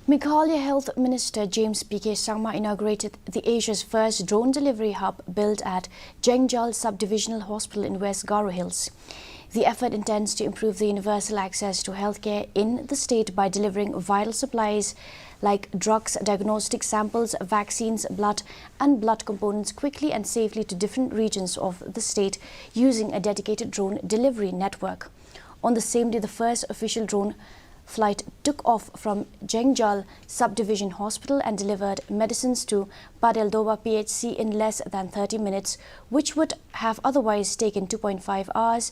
Meghalaya Health Minister James P.K. Sangma inaugurated the Asia's first drone delivery hub built at Jengjal Subdivisional Hospital in West Garo Hills. The effort intends to improve the universal access to healthcare in the state by delivering vital supplies like drugs, diagnostic samples, vaccines, blood and blood components quickly and safely to different regions of the state using a dedicated drone delivery network. On the same day, the first official drone flight took off from Jengjal Subdivision Hospital and delivered medicines to Padeldoba PHC in less than 30 minutes, which would have otherwise taken 2.5 hours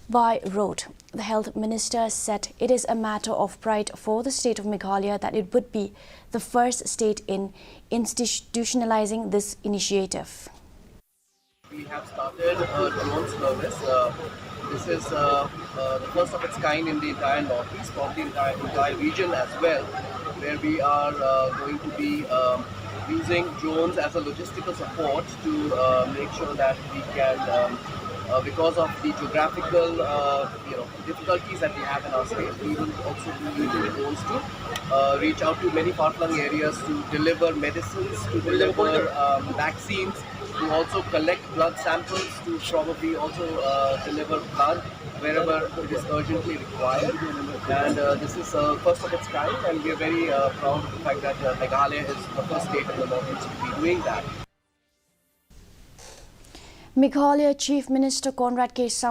by road. The health minister said it is a matter of pride for the state of Meghalaya that it would be the first state in institutionalizing this initiative. We have started a drone service. This is the first of its kind in the entire Northeast, probably entire region as well, where we are going to be using drones as a logistical support to make sure that we can, because of the geographical difficulties that we have in our state, we will also be using drones to reach out to many far-flung areas to deliver medicines, to deliver vaccines, to also collect blood samples, to probably also deliver blood wherever it is urgently required. And this is first of its kind, and we are very proud of the fact that Meghalaya is the first state in the Northeast to be doing that. Meghalaya Chief Minister Conrad K. Sangma